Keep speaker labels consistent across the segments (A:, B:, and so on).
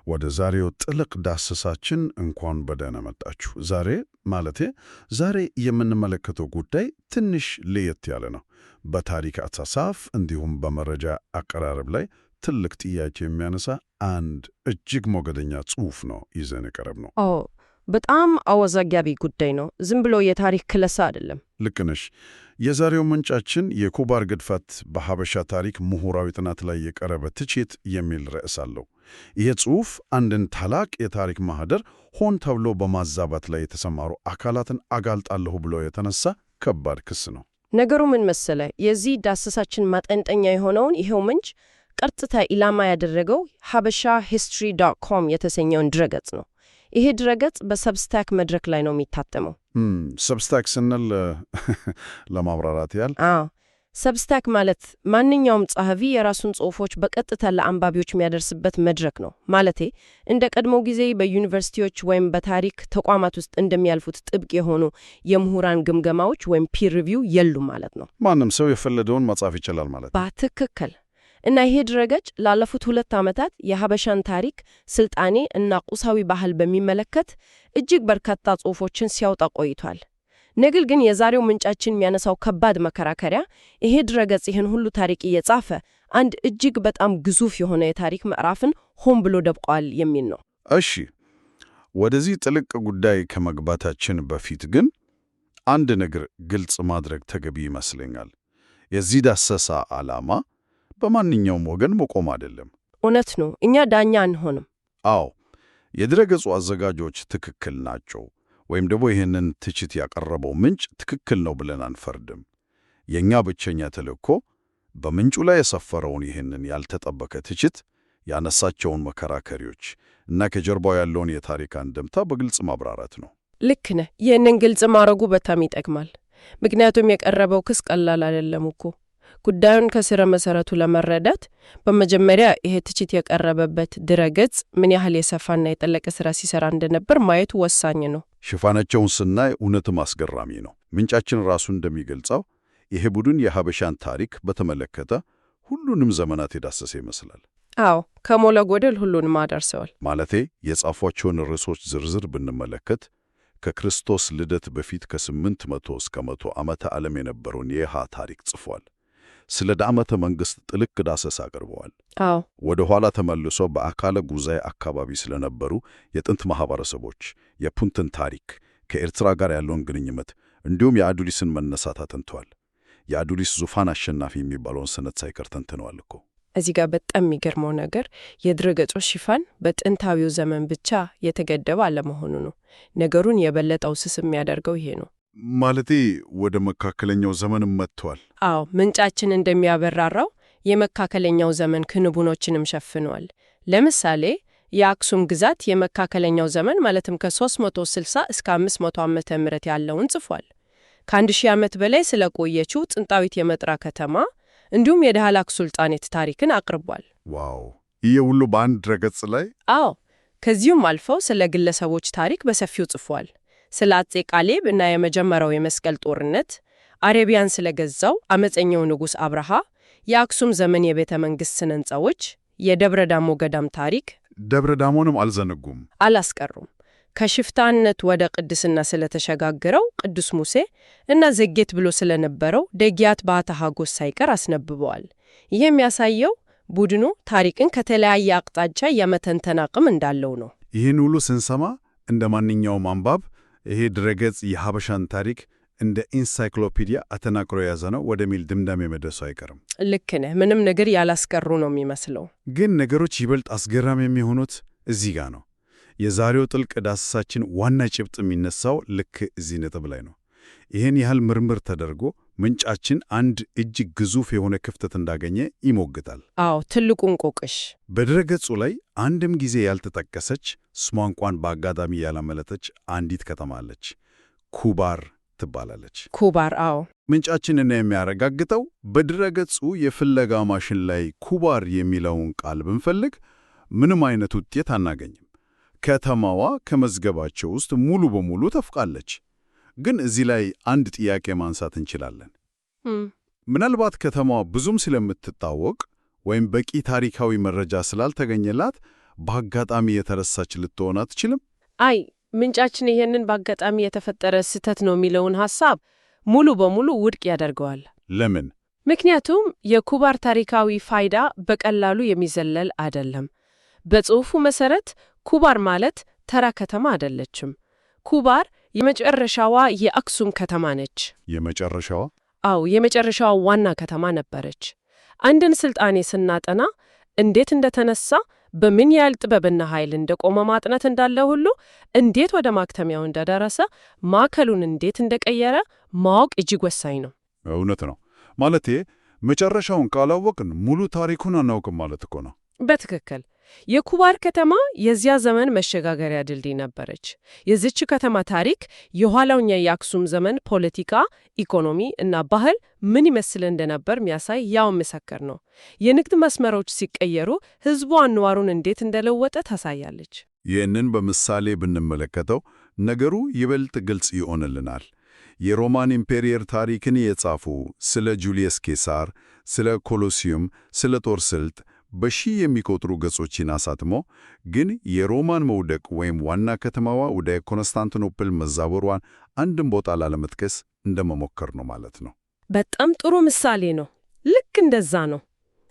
A: ወደ ዛሬው ጥልቅ ዳሰሳችን እንኳን በደህና መጣችሁ። ዛሬ የምንመለከተው ጉዳይ ትንሽ ለየት ያለ ነው። በታሪክ አጻጻፍ እንዲሁም በመረጃ አቀራረብ ላይ ትልቅ ጥያቄ የሚያነሳ አንድ እጅግ ሞገደኛ ጽሑፍ ነው ይዘን የቀረብነው።
B: በጣም አወዛጋቢ ጉዳይ ነው። ዝም ብሎ የታሪክ ክለሳ አይደለም።
A: ልክ ነሽ። የዛሬው ምንጫችን የኩባር ግድፈት በሐበሻ ታሪክ ምሁራዊ ጥናት ላይ የቀረበ ትችት የሚል ርዕስ አለው። ይህ ጽሑፍ አንድን ታላቅ የታሪክ ማህደር ሆን ተብሎ በማዛባት ላይ የተሰማሩ አካላትን አጋልጣለሁ ብሎ የተነሳ ከባድ ክስ ነው።
B: ነገሩ ምን መሰለ? የዚህ ዳሰሳችን ማጠንጠኛ የሆነውን ይሄው ምንጭ ቀጥታ ኢላማ ያደረገው habashahistory.com የተሰኘውን ድረገጽ ነው። ይሄ ድረገጽ በሰብስታክ መድረክ ላይ ነው የሚታተመው።
A: ሰብስታክ ስንል ለማብራራት ያህል
B: ሰብስታክ ማለት ማንኛውም ጸሐፊ የራሱን ጽሑፎች በቀጥታ ለአንባቢዎች የሚያደርስበት መድረክ ነው። ማለቴ እንደ ቀድሞው ጊዜ በዩኒቨርሲቲዎች ወይም በታሪክ ተቋማት ውስጥ እንደሚያልፉት ጥብቅ የሆኑ የምሁራን ግምገማዎች ወይም ፒር ሪቪው የሉም ማለት ነው።
A: ማንም ሰው የፈለገውን መጻፍ ይችላል ማለት ነው።
B: በትክክል። እና ይሄ ድረገጽ ላለፉት 2 ዓመታት የሐበሻን ታሪክ፣ ስልጣኔ እና ቁሳዊ ባህል በሚመለከት እጅግ በርካታ ጽሑፎችን ሲያወጣ ቆይቷል። ነገር ግን የዛሬው ምንጫችን የሚያነሳው ከባድ መከራከሪያ ይሄ ድረገጽ ይህን ሁሉ ታሪክ እየጻፈ አንድ እጅግ በጣም ግዙፍ የሆነ የታሪክ ምዕራፍን ሆን ብሎ ደብቋል የሚል ነው።
A: እሺ፣ ወደዚህ ጥልቅ ጉዳይ ከመግባታችን በፊት ግን አንድ ነገር ግልጽ ማድረግ ተገቢ ይመስለኛል። የዚህ ዳሰሳ ዓላማ በማንኛውም ወገን መቆም አይደለም።
B: እውነት ነው። እኛ ዳኛ አንሆንም።
A: አዎ፣ የድረገጹ አዘጋጆች ትክክል ናቸው ወይም ደግሞ ይህንን ትችት ያቀረበው ምንጭ ትክክል ነው ብለን አንፈርድም። የእኛ ብቸኛ ተልእኮ በምንጩ ላይ የሰፈረውን ይህንን ያልተጠበቀ ትችት፣ ያነሳቸውን መከራከሪዎች እና ከጀርባው ያለውን የታሪክ አንድምታ በግልጽ ማብራራት ነው።
B: ልክ ነህ። ይህንን ግልጽ ማድረጉ በጣም ይጠቅማል። ምክንያቱም የቀረበው ክስ ቀላል አይደለም እኮ። ጉዳዩን ከስረ መሰረቱ ለመረዳት በመጀመሪያ ይሄ ትችት የቀረበበት ድረገጽ ምን ያህል የሰፋና የጠለቀ ስራ ሲሰራ እንደነበር ማየቱ ወሳኝ ነው።
A: ሽፋናቸውን ስናይ እውነትም አስገራሚ ነው። ምንጫችን ራሱ እንደሚገልጸው ይሄ ቡድን የሐበሻን ታሪክ በተመለከተ ሁሉንም ዘመናት የዳሰሰ ይመስላል።
B: አዎ፣ ከሞላ ጎደል ሁሉንም አዳርሰዋል።
A: ማለቴ የጻፏቸውን ርዕሶች ዝርዝር ብንመለከት ከክርስቶስ ልደት በፊት ከ800 እስከ 100 ዓመተ ዓለም የነበረውን የሃ ታሪክ ጽፏል። ስለ ዳመተ መንግሥት ጥልቅ ዳሰሳ አቅርበዋል። ወደ ኋላ ተመልሶ በአካለ ጉዛይ አካባቢ ስለነበሩ የጥንት ማህበረሰቦች የፑንትን ታሪክ፣ ከኤርትራ ጋር ያለውን ግንኙነት እንዲሁም የአዱሊስን መነሳት አጥንተዋል። የአዱሊስ ዙፋን አሸናፊ የሚባለውን ሰነድ ሳይቀር ተንትነዋል እኮ።
B: እዚህ ጋር በጣም የሚገርመው ነገር የድረገጹ ሽፋን በጥንታዊው ዘመን ብቻ የተገደበ አለመሆኑ ነው። ነገሩን የበለጠው ስስ የሚያደርገው ይሄ ነው።
A: ማለቴ ወደ መካከለኛው ዘመን መጥቷል።
B: አዎ፣ ምንጫችን እንደሚያበራራው የመካከለኛው ዘመን ክንውኖችንም ሸፍኗል። ለምሳሌ የአክሱም ግዛት የመካከለኛው ዘመን ማለትም ከ360 እስከ 500 ዓመተ ምህረት ያለውን ጽፏል። ከ1000 ዓመት በላይ ስለቆየችው ጥንታዊት የመጥራ ከተማ እንዲሁም የዳህላክ ሱልጣኔት ታሪክን አቅርቧል።
A: ዋው! ይሄ ሁሉ በአንድ ድረገጽ ላይ?
B: አዎ። ከዚሁም አልፈው ስለ ግለሰቦች ታሪክ በሰፊው ጽፏል። ስለ አጼ ቃሌብ እና የመጀመሪያው የመስቀል ጦርነት፣ አረቢያን ስለገዛው አመፀኛው ንጉሥ አብርሃ፣ የአክሱም ዘመን የቤተ መንግሥት ስነ ሕንጻዎች፣ የደብረ ዳሞ ገዳም ታሪክ።
A: ደብረ ዳሞንም አልዘነጉም፣
B: አላስቀሩም። ከሽፍታነት ወደ ቅድስና ስለተሸጋገረው ቅዱስ ሙሴ እና ዘጌት ብሎ ስለነበረው ደጊያት ባታ ሀጎስ ሳይቀር አስነብበዋል። ይህ የሚያሳየው ቡድኑ ታሪክን ከተለያየ አቅጣጫ የመተንተን አቅም እንዳለው ነው።
A: ይህን ሁሉ ስንሰማ እንደ ማንኛውም አንባብ ይሄ ድረገጽ የሐበሻን ታሪክ እንደ ኢንሳይክሎፒዲያ አተናክሮ የያዘ ነው ወደሚል ድምዳሜ መድረሱ አይቀርም።
B: ልክ ነህ። ምንም ነገር ያላስቀሩ ነው የሚመስለው።
A: ግን ነገሮች ይበልጥ አስገራሚ የሚሆኑት እዚህ ጋር ነው። የዛሬው ጥልቅ ዳሰሳችን ዋና ጭብጥ የሚነሳው ልክ እዚህ ነጥብ ላይ ነው። ይህን ያህል ምርምር ተደርጎ ምንጫችን አንድ እጅግ ግዙፍ የሆነ ክፍተት እንዳገኘ ይሞግታል።
B: አዎ፣ ትልቁ እንቆቅሽ።
A: በድረገጹ ላይ አንድም ጊዜ ያልተጠቀሰች፣ ስሟ እንኳን በአጋጣሚ ያላመለጠች አንዲት ከተማ አለች። ኩባር ትባላለች።
B: ኩባር። አዎ።
A: ምንጫችንን የሚያረጋግጠው በድረገጹ የፍለጋ ማሽን ላይ ኩባር የሚለውን ቃል ብንፈልግ ምንም አይነት ውጤት አናገኝም። ከተማዋ ከመዝገባቸው ውስጥ ሙሉ በሙሉ ተፍቃለች። ግን እዚህ ላይ አንድ ጥያቄ ማንሳት እንችላለን። ምናልባት ከተማዋ ብዙም ስለምትታወቅ ወይም በቂ ታሪካዊ መረጃ ስላልተገኘላት በአጋጣሚ የተረሳች ልትሆን አትችልም?
C: አይ ምንጫችን ይሄንን በአጋጣሚ የተፈጠረ ስህተት ነው የሚለውን ሐሳብ ሙሉ በሙሉ ውድቅ ያደርገዋል።
A: ለምን?
C: ምክንያቱም የኩባር ታሪካዊ ፋይዳ በቀላሉ የሚዘለል አይደለም። በጽሑፉ መሰረት ኩባር ማለት ተራ ከተማ አይደለችም። ኩባር የመጨረሻዋ የአክሱም ከተማ ነች።
A: የመጨረሻዋ?
C: አዎ፣ የመጨረሻዋ ዋና ከተማ ነበረች። አንድን ስልጣኔ ስናጠና እንዴት እንደተነሳ፣ በምን ያህል ጥበብና ኃይል እንደቆመ ማጥናት እንዳለ ሁሉ እንዴት ወደ ማክተሚያው እንደደረሰ፣ ማዕከሉን እንዴት እንደቀየረ ማወቅ እጅግ ወሳኝ ነው።
A: እውነት ነው። ማለቴ መጨረሻውን ካላወቅን ሙሉ ታሪኩን አናውቅም ማለት እኮ ነው።
C: በትክክል። የኩባር ከተማ የዚያ ዘመን መሸጋገሪያ ድልድይ ነበረች። የዚች ከተማ ታሪክ የኋላውኛ የአክሱም ዘመን ፖለቲካ፣ ኢኮኖሚ እና ባህል ምን ይመስል እንደነበር የሚያሳይ ያው ምስክር ነው። የንግድ መስመሮች ሲቀየሩ ሕዝቡ አኗኗሩን እንዴት እንደለወጠ ታሳያለች።
A: ይህንን በምሳሌ ብንመለከተው ነገሩ ይበልጥ ግልጽ ይሆንልናል። የሮማን ኢምፔሪየር ታሪክን የጻፉ ስለ ጁልየስ ቄሳር፣ ስለ ኮሎሲየም፣ ስለ ጦር ስልት በሺህ የሚቆጥሩ ገጾችን አሳትሞ ግን የሮማን መውደቅ ወይም ዋና ከተማዋ ወደ ኮንስታንቲኖፕል መዛወሯን አንድም ቦታ ላለመጥቀስ እንደመሞከር ነው ማለት ነው።
C: በጣም ጥሩ ምሳሌ ነው። ልክ እንደዛ ነው።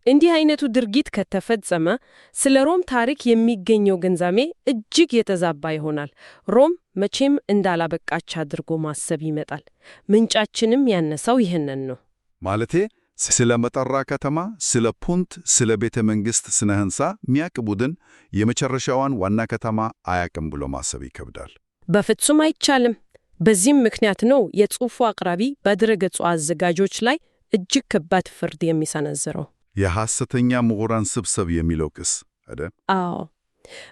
C: እንዲህ አይነቱ ድርጊት ከተፈጸመ ስለ ሮም ታሪክ የሚገኘው ግንዛቤ እጅግ የተዛባ ይሆናል። ሮም መቼም እንዳላበቃች አድርጎ ማሰብ ይመጣል። ምንጫችንም ያነሳው ይህንን ነው።
A: ማለቴ ስለ መጠራ ከተማ፣ ስለ ፑንት፣ ስለ ቤተ መንግሥት ስነ ሕንፃ ሚያቅ ቡድን የመጨረሻዋን ዋና ከተማ አያቅም ብሎ ማሰብ ይከብዳል።
C: በፍጹም አይቻልም። በዚህም ምክንያት ነው የጽሑፉ አቅራቢ በድረ-ገጹ አዘጋጆች ላይ እጅግ ከባድ ፍርድ የሚሰነዝረው።
A: የሐሰተኛ ምሁራን ስብስብ የሚለው ክስ አይደል?
C: አዎ፣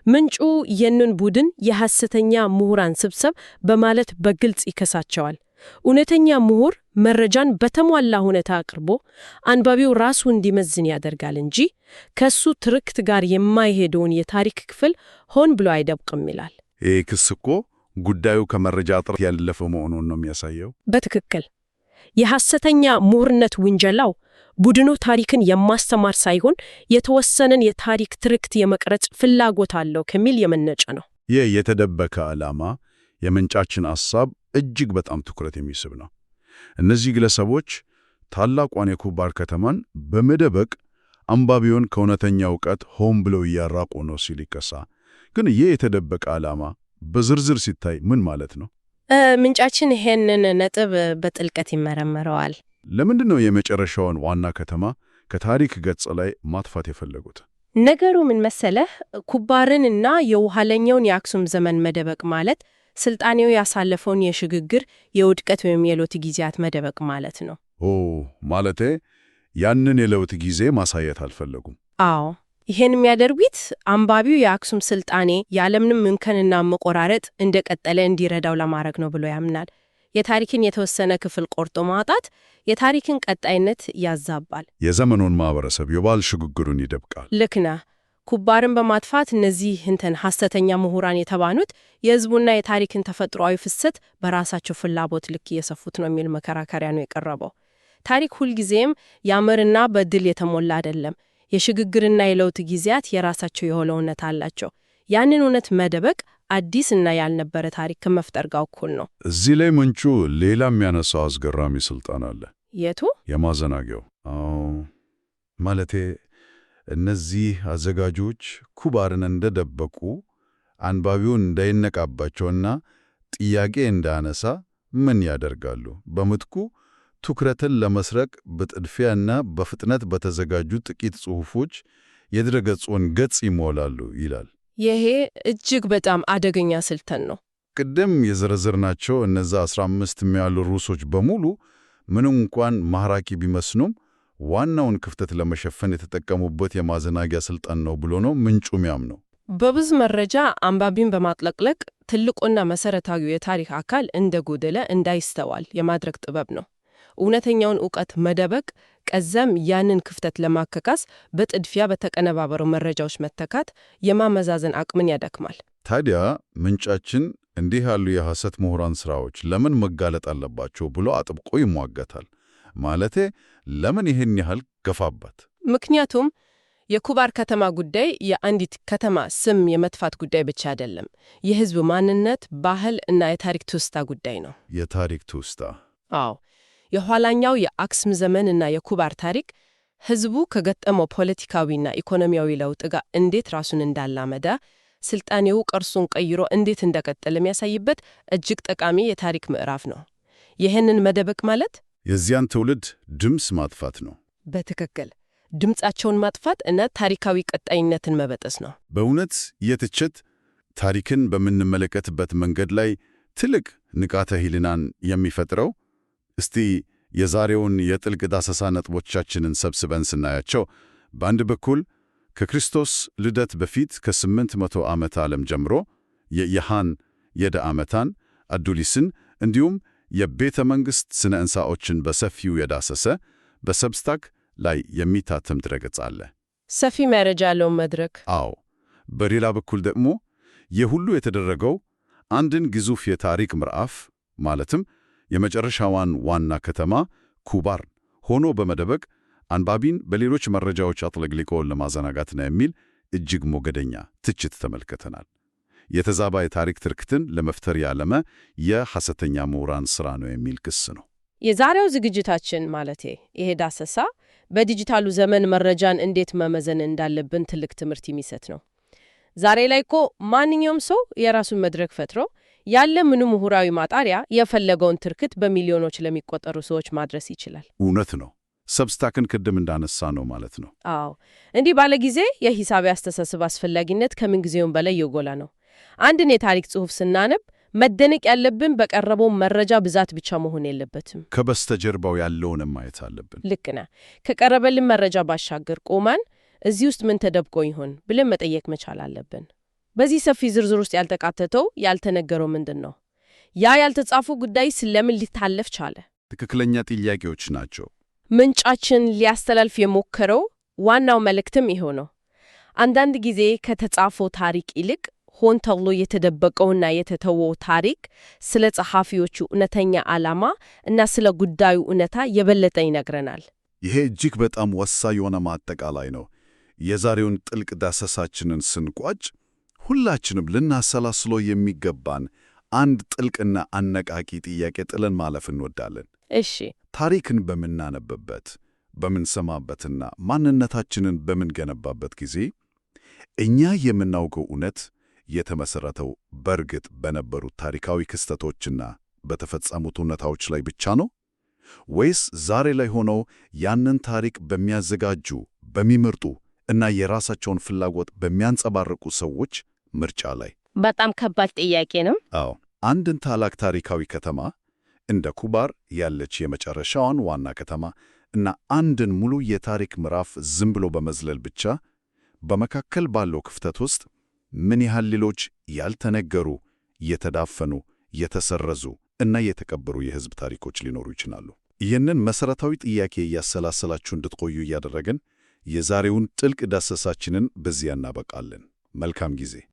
C: ምንጩ ይህንን ቡድን የሐሰተኛ ምሁራን ስብስብ በማለት በግልጽ ይከሳቸዋል። እውነተኛ ምሁር መረጃን በተሟላ ሁኔታ አቅርቦ አንባቢው ራሱ እንዲመዝን ያደርጋል እንጂ ከሱ ትርክት ጋር የማይሄደውን የታሪክ ክፍል ሆን ብሎ አይደብቅም ይላል።
A: ይህ ክስ እኮ ጉዳዩ ከመረጃ እጥረት ያለፈ መሆኑን ነው የሚያሳየው።
C: በትክክል። የሐሰተኛ ምሁርነት ውንጀላው ቡድኑ ታሪክን የማስተማር ሳይሆን የተወሰነን የታሪክ ትርክት የመቅረጽ ፍላጎት አለው ከሚል የመነጨ ነው።
A: ይህ የተደበቀ ዓላማ የምንጫችን ሐሳብ እጅግ በጣም ትኩረት የሚስብ ነው። እነዚህ ግለሰቦች ታላቋን የኩባር ከተማን በመደበቅ አንባቢውን ከእውነተኛ እውቀት ሆን ብለው እያራቁ ነው ሲል ይከሳ። ግን ይህ የተደበቀ ዓላማ በዝርዝር ሲታይ ምን ማለት ነው?
B: ምንጫችን ይሄንን ነጥብ በጥልቀት ይመረምረዋል።
A: ለምንድን ነው የመጨረሻውን ዋና ከተማ ከታሪክ ገጽ ላይ ማጥፋት የፈለጉት?
B: ነገሩ ምን መሰለህ፣ ኩባርንና የኋለኛውን የአክሱም ዘመን መደበቅ ማለት ስልጣኔው ያሳለፈውን የሽግግር የውድቀት ወይም የለውጥ ጊዜያት መደበቅ ማለት ነው።
A: ማለቴ ያንን የለውጥ ጊዜ ማሳየት አልፈለጉም።
B: አዎ፣ ይሄን የሚያደርጉት አንባቢው የአክሱም ስልጣኔ ያለምንም እንከንና መቆራረጥ እንደቀጠለ እንዲረዳው ለማድረግ ነው ብሎ ያምናል። የታሪክን የተወሰነ ክፍል ቆርጦ ማውጣት የታሪክን ቀጣይነት ያዛባል፣
A: የዘመኑን ማህበረሰብ የባህል ሽግግሩን ይደብቃል።
B: ልክ ነህ። ኩባርን በማጥፋት እነዚህ ሐሰተኛ ምሁራን የተባኑት የሕዝቡና የታሪክን ተፈጥሯዊ ፍሰት በራሳቸው ፍላጎት ልክ እየሰፉት ነው የሚል መከራከሪያ ነው የቀረበው። ታሪክ ሁልጊዜም ያምርና በድል የተሞላ አይደለም። የሽግግርና የለውጥ ጊዜያት የራሳቸው የሆነ እውነት አላቸው። ያንን እውነት መደበቅ አዲስና ያልነበረ ታሪክ ከመፍጠር ጋር እኩል ነው።
A: እዚህ ላይ ምንጩ ሌላ የሚያነሳው አስገራሚ ስልጣን አለ።
B: የቱ?
A: የማዘናጊያው። ማለቴ እነዚህ አዘጋጆች ኩባርን እንደደበቁ አንባቢውን እንዳይነቃባቸውና ጥያቄ እንዳያነሳ ምን ያደርጋሉ? በምትኩ ትኩረትን ለመስረቅ በጥድፊያና በፍጥነት በተዘጋጁ ጥቂት ጽሑፎች የድረገጹን ገጽ ይሞላሉ ይላል።
B: ይሄ እጅግ በጣም አደገኛ ስልተን ነው።
A: ቅድም የዘረዘርናቸው እነዛ 15 የሚያሉ ርዕሶች በሙሉ ምንም እንኳን ማራኪ ቢመስኑም ዋናውን ክፍተት ለመሸፈን የተጠቀሙበት የማዘናጊያ ስልጣን ነው ብሎ ነው ምንጩ የሚያምነው።
B: በብዙ መረጃ አንባቢን በማጥለቅለቅ ትልቁና መሰረታዊው የታሪክ አካል እንደጎደለ እንዳይስተዋል የማድረግ ጥበብ ነው። እውነተኛውን ዕውቀት መደበቅ፣ ከዛም ያንን ክፍተት ለማከካስ በጥድፊያ በተቀነባበሩ መረጃዎች መተካት የማመዛዘን አቅምን ያደክማል።
A: ታዲያ ምንጫችን እንዲህ ያሉ የሐሰት ምሁራን ሥራዎች ለምን መጋለጥ አለባቸው ብሎ አጥብቆ ይሟገታል። ማለቴ ለምን ይህን ያህል ገፋበት?
B: ምክንያቱም የኩባር ከተማ ጉዳይ የአንዲት ከተማ ስም የመጥፋት ጉዳይ ብቻ አይደለም። የሕዝብ ማንነት፣ ባህል እና የታሪክ ትውስታ ጉዳይ ነው።
A: የታሪክ ትውስታ?
B: አዎ። የኋላኛው የአክሱም ዘመን እና የኩባር ታሪክ ሕዝቡ ከገጠመው ፖለቲካዊና ኢኮኖሚያዊ ለውጥ ጋር እንዴት ራሱን እንዳላመደ፣ ስልጣኔው ቅርሱን ቀይሮ እንዴት እንደቀጠለ የሚያሳይበት እጅግ ጠቃሚ የታሪክ ምዕራፍ ነው። ይህንን መደበቅ ማለት
A: የዚያን ትውልድ ድምፅ ማጥፋት ነው።
B: በትክክል ድምፃቸውን ማጥፋት እና ታሪካዊ ቀጣይነትን መበጠስ ነው።
A: በእውነት የትችት ታሪክን በምንመለከትበት መንገድ ላይ ትልቅ ንቃተ ህሊናን የሚፈጥረው። እስቲ የዛሬውን የጥልቅ ዳሰሳ ነጥቦቻችንን ሰብስበን ስናያቸው፣ በአንድ በኩል ከክርስቶስ ልደት በፊት ከ800 ዓመት ዓለም ጀምሮ የኢሃን የደአመታን አዱሊስን እንዲሁም የቤተ መንግሥት ስነ ሕንፃዎችን በሰፊው የዳሰሰ በሰብስታክ ላይ የሚታተም ድረገጽ አለ።
B: ሰፊ መረጃ ያለው መድረክ።
A: አዎ። በሌላ በኩል ደግሞ የሁሉ የተደረገው አንድን ግዙፍ የታሪክ ምዕራፍ ማለትም የመጨረሻዋን ዋና ከተማ ኩባር ሆኖ በመደበቅ አንባቢን በሌሎች መረጃዎች አጥለቅልቆ ለማዘናጋት ነው የሚል እጅግ ሞገደኛ ትችት ተመልክተናል። የተዛባ የታሪክ ትርክትን ለመፍጠር ያለመ የሐሰተኛ ምሁራን ሥራ ነው የሚል ክስ ነው።
B: የዛሬው ዝግጅታችን ማለቴ ይሄ ዳሰሳ በዲጂታሉ ዘመን መረጃን እንዴት መመዘን እንዳለብን ትልቅ ትምህርት የሚሰጥ ነው። ዛሬ ላይ እኮ ማንኛውም ሰው የራሱን መድረክ ፈጥሮ ያለ ምንም ምሁራዊ ማጣሪያ የፈለገውን ትርክት በሚሊዮኖች ለሚቆጠሩ ሰዎች ማድረስ ይችላል።
A: እውነት ነው። ሰብስታክን ቅድም እንዳነሳ ነው ማለት ነው።
B: አዎ። እንዲህ ባለ ጊዜ የሂሳብ አስተሳሰብ አስፈላጊነት ከምንጊዜውም በላይ የጎላ ነው። አንድን የታሪክ ጽሑፍ ስናነብ መደነቅ ያለብን በቀረበው መረጃ ብዛት ብቻ መሆን የለበትም።
A: ከበስተጀርባው ያለውንም ማየት አለብን።
B: ልክ ነህ። ከቀረበልን መረጃ ባሻገር ቆመን እዚህ ውስጥ ምን ተደብቆ ይሆን ብለን መጠየቅ መቻል አለብን። በዚህ ሰፊ ዝርዝር ውስጥ ያልተካተተው ያልተነገረው ምንድን ነው? ያ ያልተጻፉ ጉዳይ ስለምን ሊታለፍ ቻለ?
A: ትክክለኛ ጥያቄዎች ናቸው።
B: ምንጫችን ሊያስተላልፍ የሞከረው ዋናው መልእክትም ይሄው ነው። አንዳንድ ጊዜ ከተጻፈው ታሪክ ይልቅ ሆን ተብሎ የተደበቀውና የተተወው ታሪክ ስለ ጸሐፊዎቹ እውነተኛ ዓላማ እና ስለ ጉዳዩ እውነታ የበለጠ ይነግረናል።
A: ይሄ እጅግ በጣም ወሳኝ የሆነ ማጠቃላይ ነው። የዛሬውን ጥልቅ ዳሰሳችንን ስንቋጭ ሁላችንም ልናሰላስሎ የሚገባን አንድ ጥልቅና አነቃቂ ጥያቄ ጥለን ማለፍ እንወዳለን።
B: እሺ፣
A: ታሪክን በምናነብበት በምንሰማበትና ማንነታችንን በምንገነባበት ጊዜ እኛ የምናውቀው እውነት የተመሰረተው በእርግጥ በነበሩት ታሪካዊ ክስተቶችና በተፈጸሙት እውነታዎች ላይ ብቻ ነው? ወይስ ዛሬ ላይ ሆነው ያንን ታሪክ በሚያዘጋጁ በሚመርጡ እና የራሳቸውን ፍላጎት በሚያንጸባርቁ ሰዎች ምርጫ ላይ?
B: በጣም ከባድ ጥያቄ ነው።
A: አዎ። አንድን ታላቅ ታሪካዊ ከተማ እንደ ኩባር ያለች የመጨረሻዋን ዋና ከተማ እና አንድን ሙሉ የታሪክ ምዕራፍ ዝም ብሎ በመዝለል ብቻ በመካከል ባለው ክፍተት ውስጥ ምን ያህል ሌሎች ያልተነገሩ፣ የተዳፈኑ፣ የተሰረዙ እና የተቀበሩ የሕዝብ ታሪኮች ሊኖሩ ይችላሉ? ይህንን መሠረታዊ ጥያቄ እያሰላሰላችሁ እንድትቆዩ እያደረግን የዛሬውን ጥልቅ ዳሰሳችንን በዚያ እናበቃለን። መልካም ጊዜ።